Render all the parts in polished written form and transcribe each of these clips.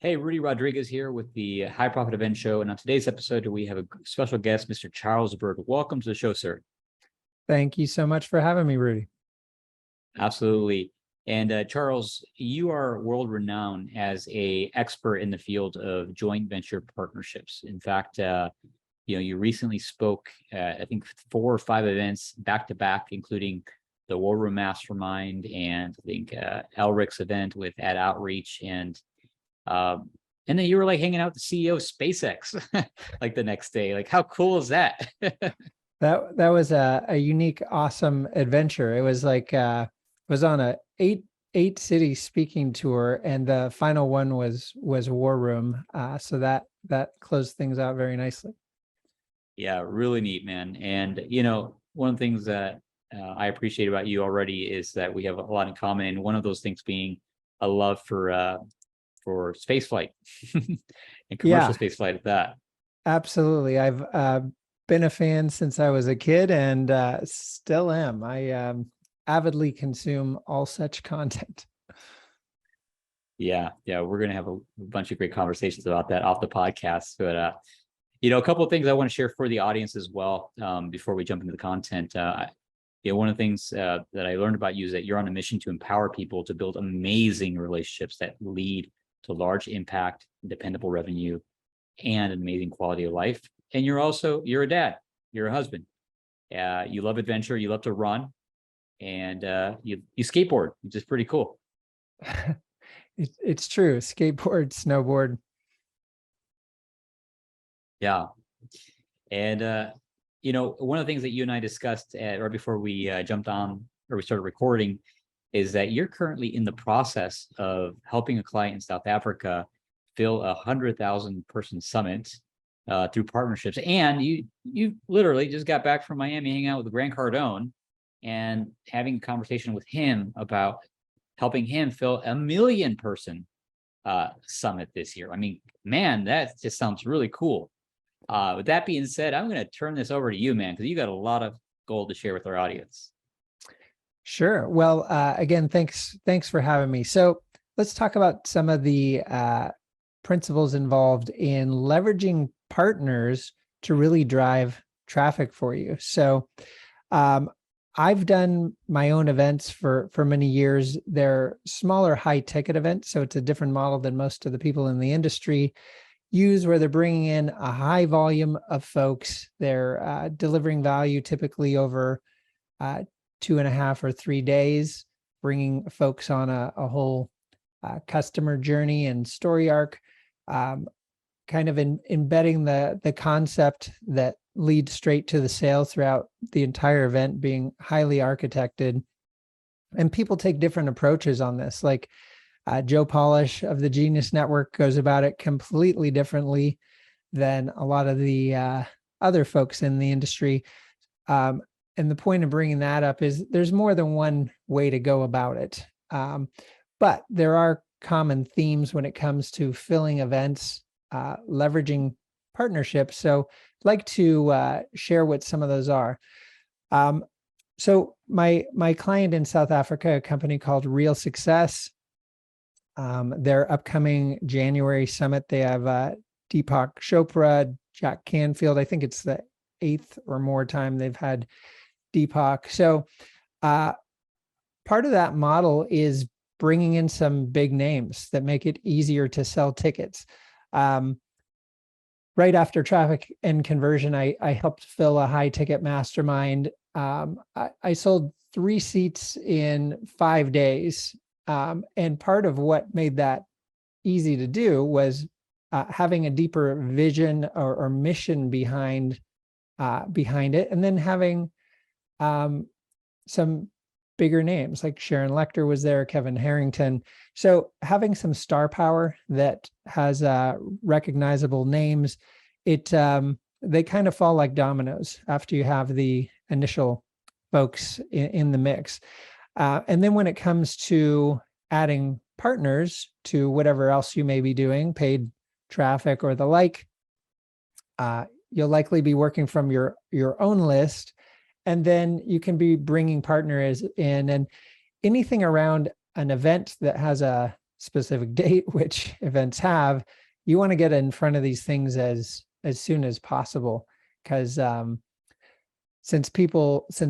Hey, Rudy Rodriguez here with the High Profit Event Show. And on today's episode, we have a special guest, Mr. Charles Byrd. Welcome to the show, sir. Thank you so much for having me, Rudy. Absolutely. And Charles, you are world renowned as an expert in the field of joint venture partnerships. In fact, you recently spoke at, I think, 4 or 5 events back to back, including the War Room Mastermind and I think Elric's event with Ad Outreach and then you were like hanging out with the CEO of SpaceX like the next day. Like, how cool is that? That was a unique, awesome adventure. It was like was on a eight city speaking tour, and the final one was War Room. So that closed things out very nicely. Yeah, really neat, man. And one of the things that I appreciate about you already is that we have a lot in common, and one of those things being a love for space flight and commercial space flight at that. Absolutely. I've been a fan since I was a kid and still am. I avidly consume all such content. Yeah, we're going to have a bunch of great conversations about that off the podcast. But, a couple of things I want to share for the audience as well before we jump into the content. One of the things that I learned about you is that you're on a mission to empower people to build amazing relationships that lead to large impact, dependable revenue, and an amazing quality of life. And you're a dad, you're a husband. You love adventure, you love to run, and you skateboard, which is pretty cool. It's true. Skateboard, snowboard. Yeah. And, one of the things that you and I discussed right before we jumped on or we started recording is that you're currently in the process of helping a client in South Africa fill 100,000 person summit through partnerships. And you literally just got back from Miami hanging out with Grant Cardone and having a conversation with him about helping him fill 1 million person summit this year. I mean, man, that just sounds really cool. With that being said, I'm going to turn this over to you, man, because you got a lot of gold to share with our audience. Sure. Well, again, thanks for having me. So let's talk about some of the principles involved in leveraging partners to really drive traffic for you. So I've done my own events for many years. They're smaller, high ticket events. So it's a different model than most of the people in the industry use, where they're bringing in a high volume of folks. They're delivering value typically over 2.5 or 3 days, bringing folks on a whole customer journey and story arc, kind of embedding the concept that leads straight to the sale throughout the entire event, being highly architected. And people take different approaches on this. Like Joe Polish of the Genius Network goes about it completely differently than a lot of the other folks in the industry. And the point of bringing that up is there's more than one way to go about it. But there are common themes when it comes to filling events, leveraging partnerships. So I'd like to share what some of those are. So my client in South Africa, a company called Real Success, their upcoming January summit, they have Deepak Chopra, Jack Canfield. I think it's the 8th or more time they've had Deepak. So part of that model is bringing in some big names that make it easier to sell tickets. Right after traffic and conversion, I helped fill a high ticket mastermind. I sold 3 seats in 5 days. And part of what made that easy to do was having a deeper vision or mission behind it, and then having some bigger names like Sharon Lecter was there, Kevin Harrington. So having some star power that has recognizable names, they kind of fall like dominoes after you have the initial folks in the mix. And then when it comes to adding partners to whatever else you may be doing, paid traffic or the like, you'll likely be working from your own list. And then you can be bringing partners in, and anything around an event that has a specific date, which events have, you want to get in front of these things as soon as possible, because since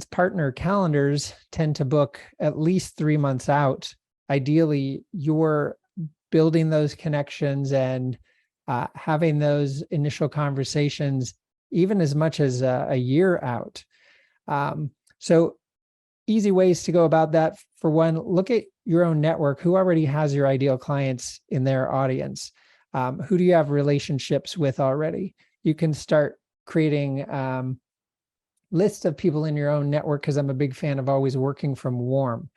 partner calendars tend to book at least 3 months out, ideally you're building those connections and having those initial conversations even as much as a year out. So easy ways to go about that. For one, look at your own network. Who already has your ideal clients in their audience? Who do you have relationships with already? You can start creating list of people in your own network, because I'm a big fan of always working from warm.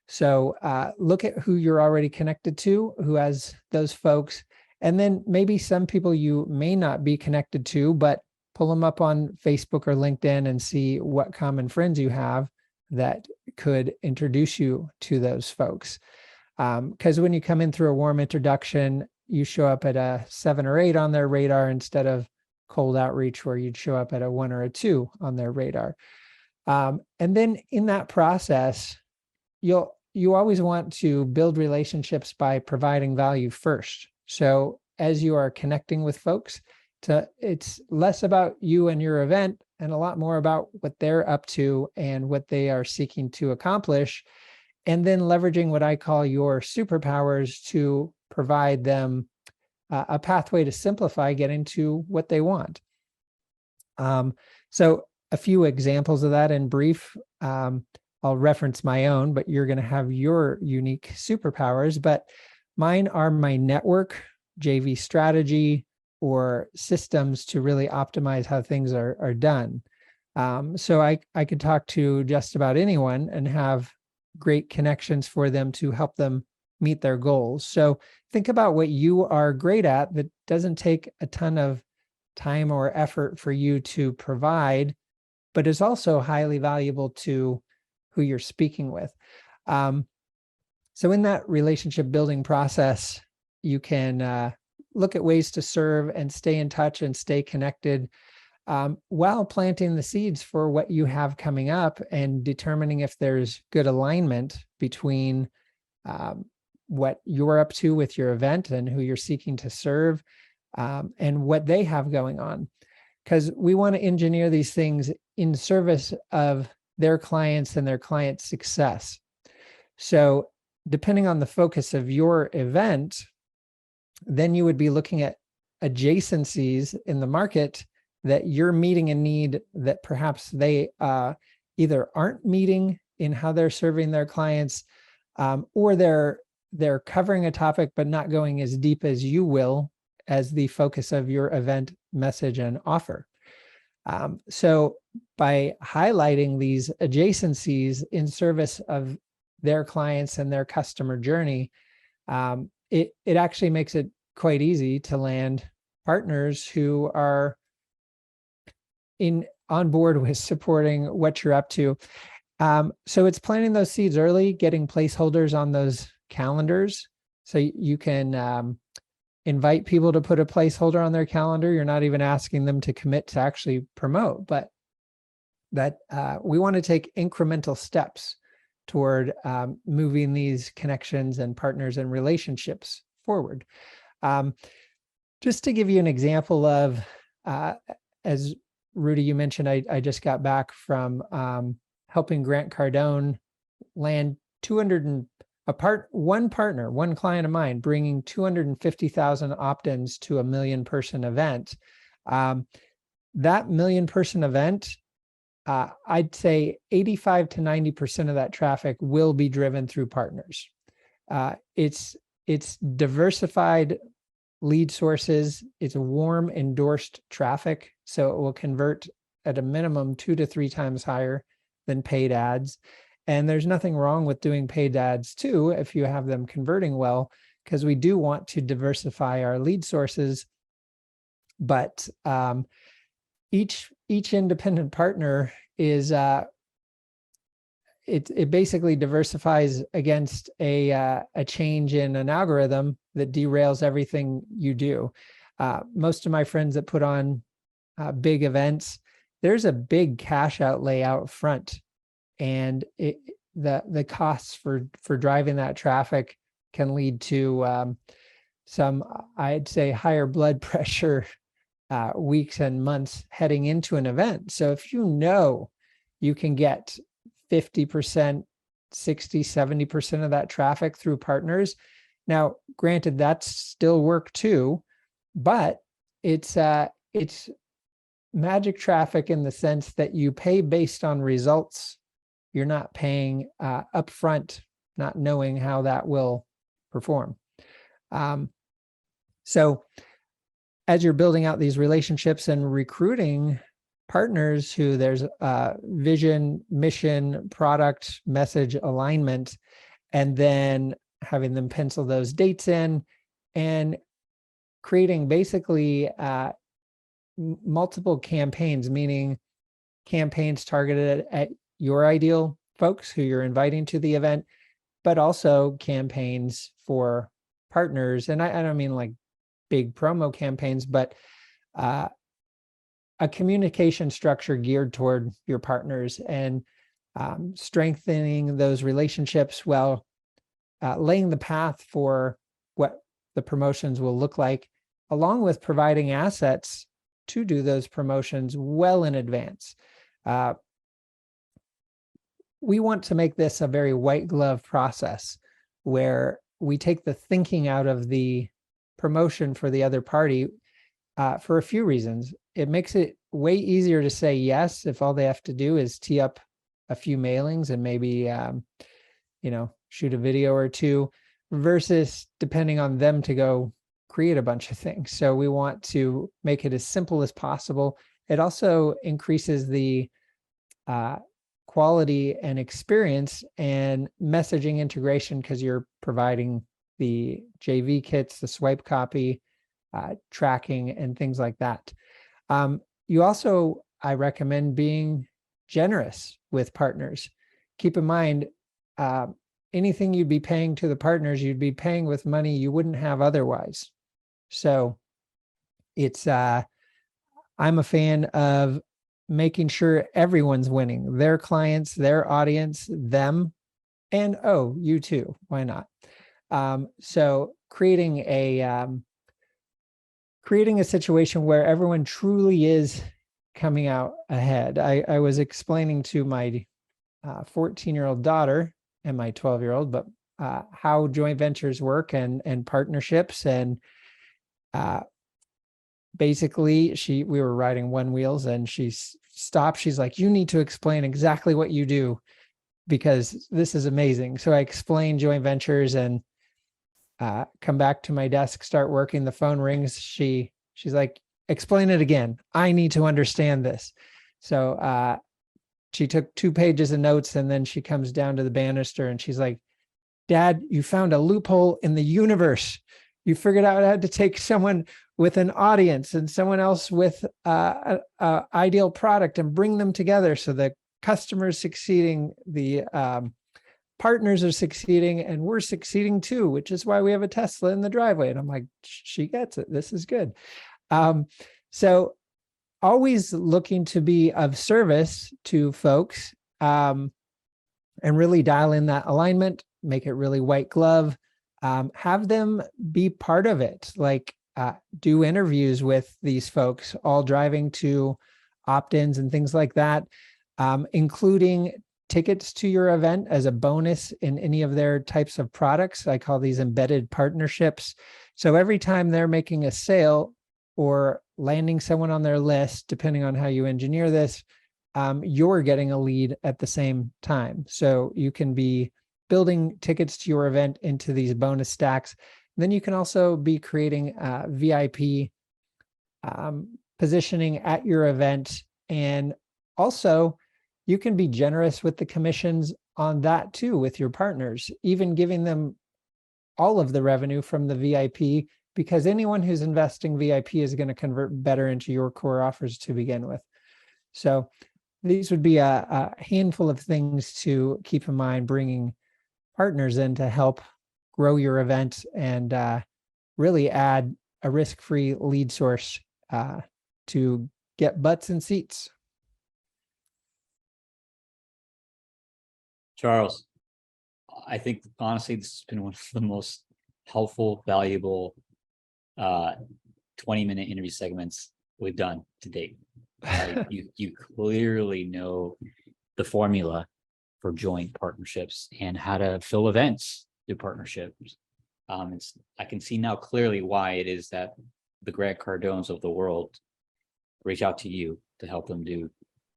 So look at who you're already connected to, who has those folks, and then maybe some people you may not be connected to, but pull them up on Facebook or LinkedIn and see what common friends you have that could introduce you to those folks. Because when you come in through a warm introduction, you show up at a 7 or 8 on their radar instead of cold outreach where you'd show up at a 1 or a 2 on their radar. And then in that process, you always want to build relationships by providing value first. So as you are connecting with folks, it's less about you and your event and a lot more about what they're up to and what they are seeking to accomplish. And then leveraging what I call your superpowers to provide them a pathway to simplify getting to what they want. So a few examples of that in brief. I'll reference my own, but you're going to have your unique superpowers. But mine are my network, JV strategy, or systems to really optimize how things are done. So I could talk to just about anyone and have great connections for them to help them meet their goals. So think about what you are great at that doesn't take a ton of time or effort for you to provide, but is also highly valuable to who you're speaking with. So in that relationship building process, you can look at ways to serve and stay in touch and stay connected while planting the seeds for what you have coming up and determining if there's good alignment between what you're up to with your event and who you're seeking to serve and what they have going on. Because we want to engineer these things in service of their clients and their clients' success. So depending on the focus of your event, then you would be looking at adjacencies in the market that you're meeting a need that perhaps they either aren't meeting in how they're serving their clients, or they're covering a topic but not going as deep as you will as the focus of your event message and offer. So by highlighting these adjacencies in service of their clients and their customer journey, it actually makes it quite easy to land partners who are on board with supporting what you're up to. So it's planting those seeds early, getting placeholders on those calendars. So you can invite people to put a placeholder on their calendar. You're not even asking them to commit to actually promote, but that we want to take incremental steps toward moving these connections and partners and relationships forward. Just to give you an example of, as Rudy, you mentioned, I just got back from helping Grant Cardone land one client of mine, bringing 250,000 opt-ins to a 1 million person event. That 1 million person event, I'd say 85 to 90% of that traffic will be driven through partners. It's diversified lead sources. It's warm endorsed traffic, so it will convert at a minimum 2 to 3 times higher than paid ads. And there's nothing wrong with doing paid ads too if you have them converting well, because we do want to diversify our lead sources. But each independent partner is it basically diversifies against a change in an algorithm that derails everything you do. Most of my friends that put on big events, there's a big cash outlay out front, and the costs for driving that traffic can lead to some, I'd say, higher blood pressure weeks and months heading into an event. So if you know you can get 50%, 60, 70% of that traffic through partners. Now, granted, that's still work too, but it's magic traffic in the sense that you pay based on results. You're not paying upfront, not knowing how that will perform. So as you're building out these relationships and recruiting partners who there's vision, mission, product, message alignment, and then having them pencil those dates in and creating basically multiple campaigns, meaning campaigns targeted at your ideal folks who you're inviting to the event, but also campaigns for partners. And I don't mean like big promo campaigns, but a communication structure geared toward your partners and strengthening those relationships while laying the path for what the promotions will look like, along with providing assets to do those promotions well in advance. We want to make this a very white glove process where we take the thinking out of the promotion for the other party for a few reasons. It makes it way easier to say yes if all they have to do is tee up a few mailings and maybe shoot a video or two, versus depending on them to go create a bunch of things. So we want to make it as simple as possible. It also increases the quality and experience and messaging integration because you're providing the JV kits, the swipe copy, tracking, and things like that. You also, I recommend being generous with partners. Keep in mind, anything you'd be paying to the partners, you'd be paying with money you wouldn't have otherwise. So it's, I'm a fan of making sure everyone's winning, their clients, their audience, them, and you too, why not? So creating a situation where everyone truly is coming out ahead. I was explaining to my 14-year-old daughter and my 12-year-old, but how joint ventures work and partnerships. And basically we were riding one wheels and she stopped. She's like, you need to explain exactly what you do because this is amazing. So I explained joint ventures and come back to my desk, start working. The phone rings. She's like, explain it again. I need to understand this. So she took 2 pages of notes and then she comes down to the banister and she's like, Dad, you found a loophole in the universe. You figured out how to take someone with an audience and someone else with a ideal product and bring them together so the customer's succeeding, the partners are succeeding, and we're succeeding too, which is why we have a Tesla in the driveway. And I'm like, she gets it. This is good. So always looking to be of service to folks and really dial in that alignment, make it really white glove, have them be part of it, like do interviews with these folks, all driving to opt-ins and things like that, including tickets to your event as a bonus in any of their types of products. I call these embedded partnerships. So every time they're making a sale or landing someone on their list, depending on how you engineer this, you're getting a lead at the same time. So you can be building tickets to your event into these bonus stacks. Then you can also be creating VIP positioning at your event. And also you can be generous with the commissions on that too with your partners, even giving them all of the revenue from the VIP, because anyone who's investing VIP is going to convert better into your core offers to begin with. So these would be a handful of things to keep in mind, bringing partners in to help grow your event and really add a risk-free lead source to get butts and seats. Charles, I think honestly, this has been one of the most helpful, valuable 20-minute interview segments we've done to date. You clearly know the formula for joint partnerships and how to fill events through partnerships. I can see now clearly why it is that the Grant Cardones of the world reach out to you to help them do $1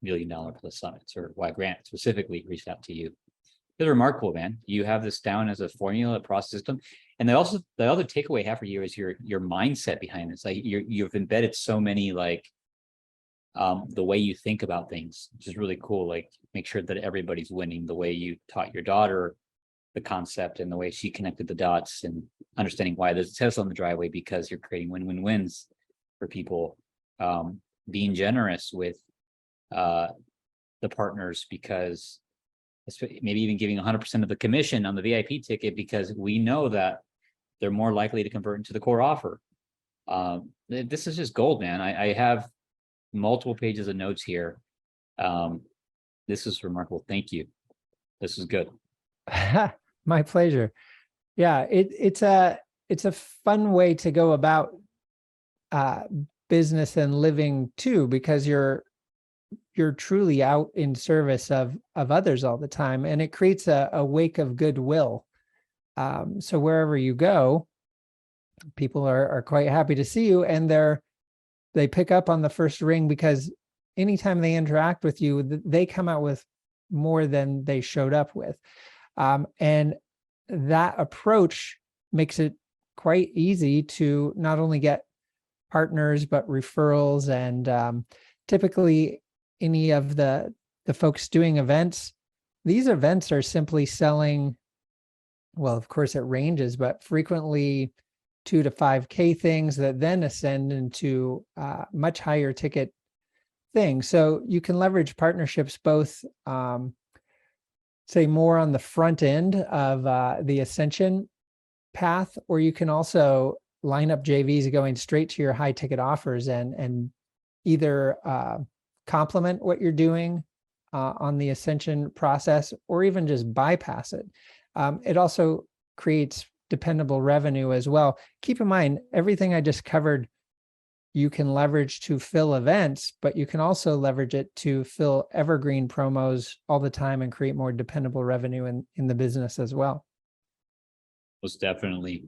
million plus summits, or why Grant specifically reached out to you. It's remarkable, man. You have this down as a formula, a process system. And the other takeaway I have for you is your mindset behind this. Like you've embedded so many, like the way you think about things, which is really cool. Like make sure that everybody's winning, the way you taught your daughter the concept and the way she connected the dots, and understanding why there's a Tesla on the driveway because you're creating win-win-wins for people. Being generous with the partners, because maybe even giving 100% of the commission on the VIP ticket, because we know that they're more likely to convert into the core offer. This is just gold, man. I have multiple pages of notes here. This is remarkable. Thank you. This is good. My pleasure. Yeah, it's a fun way to go about business and living too, because you're truly out in service of others all the time, and it creates a wake of goodwill. So wherever you go, people are quite happy to see you, and they pick up on the first ring, because anytime they interact with you, they come out with more than they showed up with. And that approach makes it quite easy to not only get partners, but referrals. And typically any of the folks doing events, these events are simply selling, well, of course it ranges, but frequently 2 to 5K things that then ascend into much higher ticket things. So you can leverage partnerships both, say, more on the front end of the ascension path, or you can also line up JVs going straight to your high ticket offers and either complement what you're doing on the ascension process, or even just bypass it. It also creates dependable revenue as well. Keep in mind, everything I just covered, you can leverage to fill events, but you can also leverage it to fill evergreen promos all the time and create more dependable revenue in the business as well. Most definitely.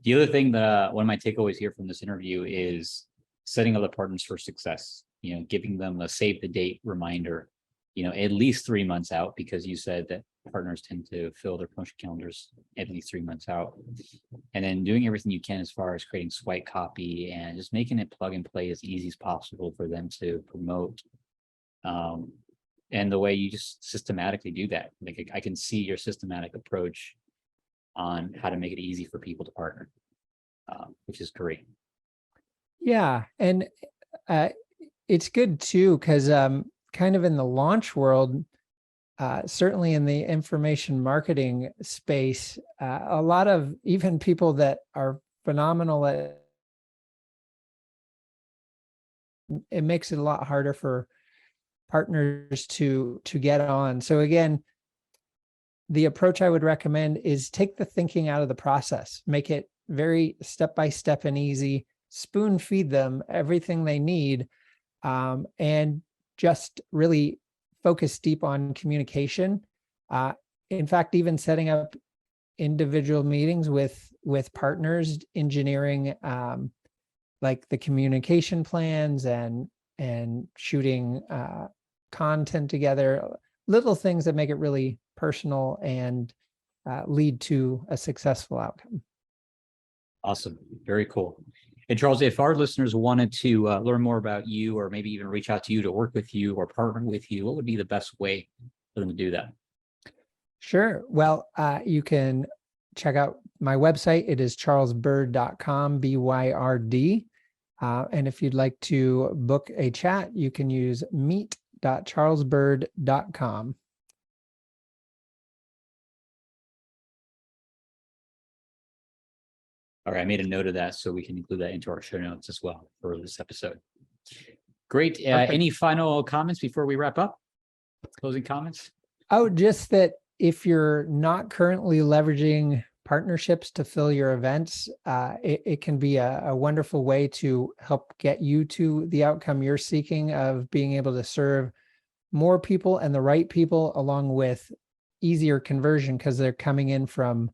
The other thing that one of my takeaways here from this interview is setting up the partners for success, giving them a save the date reminder, at least 3 months out, because you said that partners tend to fill their promotion calendars at least 3 months out. And then doing everything you can as far as creating swipe copy and just making it plug and play as easy as possible for them to promote. And the way you just systematically do that, like I can see your systematic approach on how to make it easy for people to partner, which is great. Yeah, and it's good too, because kind of in the launch world, certainly in the information marketing space, a lot of even people that are phenomenal at it makes it a lot harder for partners to get on. So again, the approach I would recommend is take the thinking out of the process, make it very step-by-step and easy, spoon feed them everything they need, and just really focus deep on communication. In fact, even setting up individual meetings with partners, engineering like the communication plans and shooting content together, little things that make it really personal and lead to a successful outcome. Awesome. Very cool. And Charles, if our listeners wanted to learn more about you, or maybe even reach out to you to work with you or partner with you, what would be the best way for them to do that? Sure. Well, you can check out my website. It is charlesbyrd.com, BYRD. And if you'd like to book a chat, you can use meet.charlesbyrd.com. All right, I made a note of that so we can include that into our show notes as well for this episode. Great. Any final comments before we wrap up? Closing comments? Oh, just that if you're not currently leveraging partnerships to fill your events, it can be a wonderful way to help get you to the outcome you're seeking of being able to serve more people and the right people, along with easier conversion because they're coming in from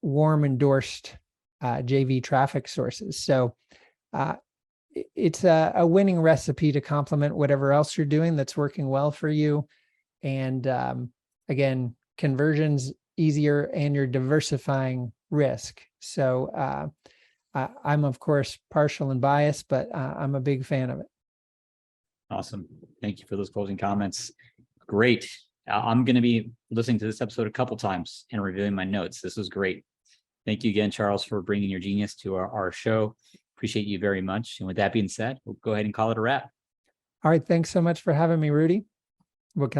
warm endorsed JV traffic sources. So it's a winning recipe to complement whatever else you're doing that's working well for you. And again, conversions easier and you're diversifying risk. So I'm of course partial and biased, but I'm a big fan of it. Awesome. Thank you for those closing comments. Great. I'm going to be listening to this episode a couple times and reviewing my notes. This was great. Thank you again, Charles, for bringing your genius to our show. Appreciate you very much. And with that being said, we'll go ahead and call it a wrap. All right. Thanks so much for having me, Rudy. We'll catch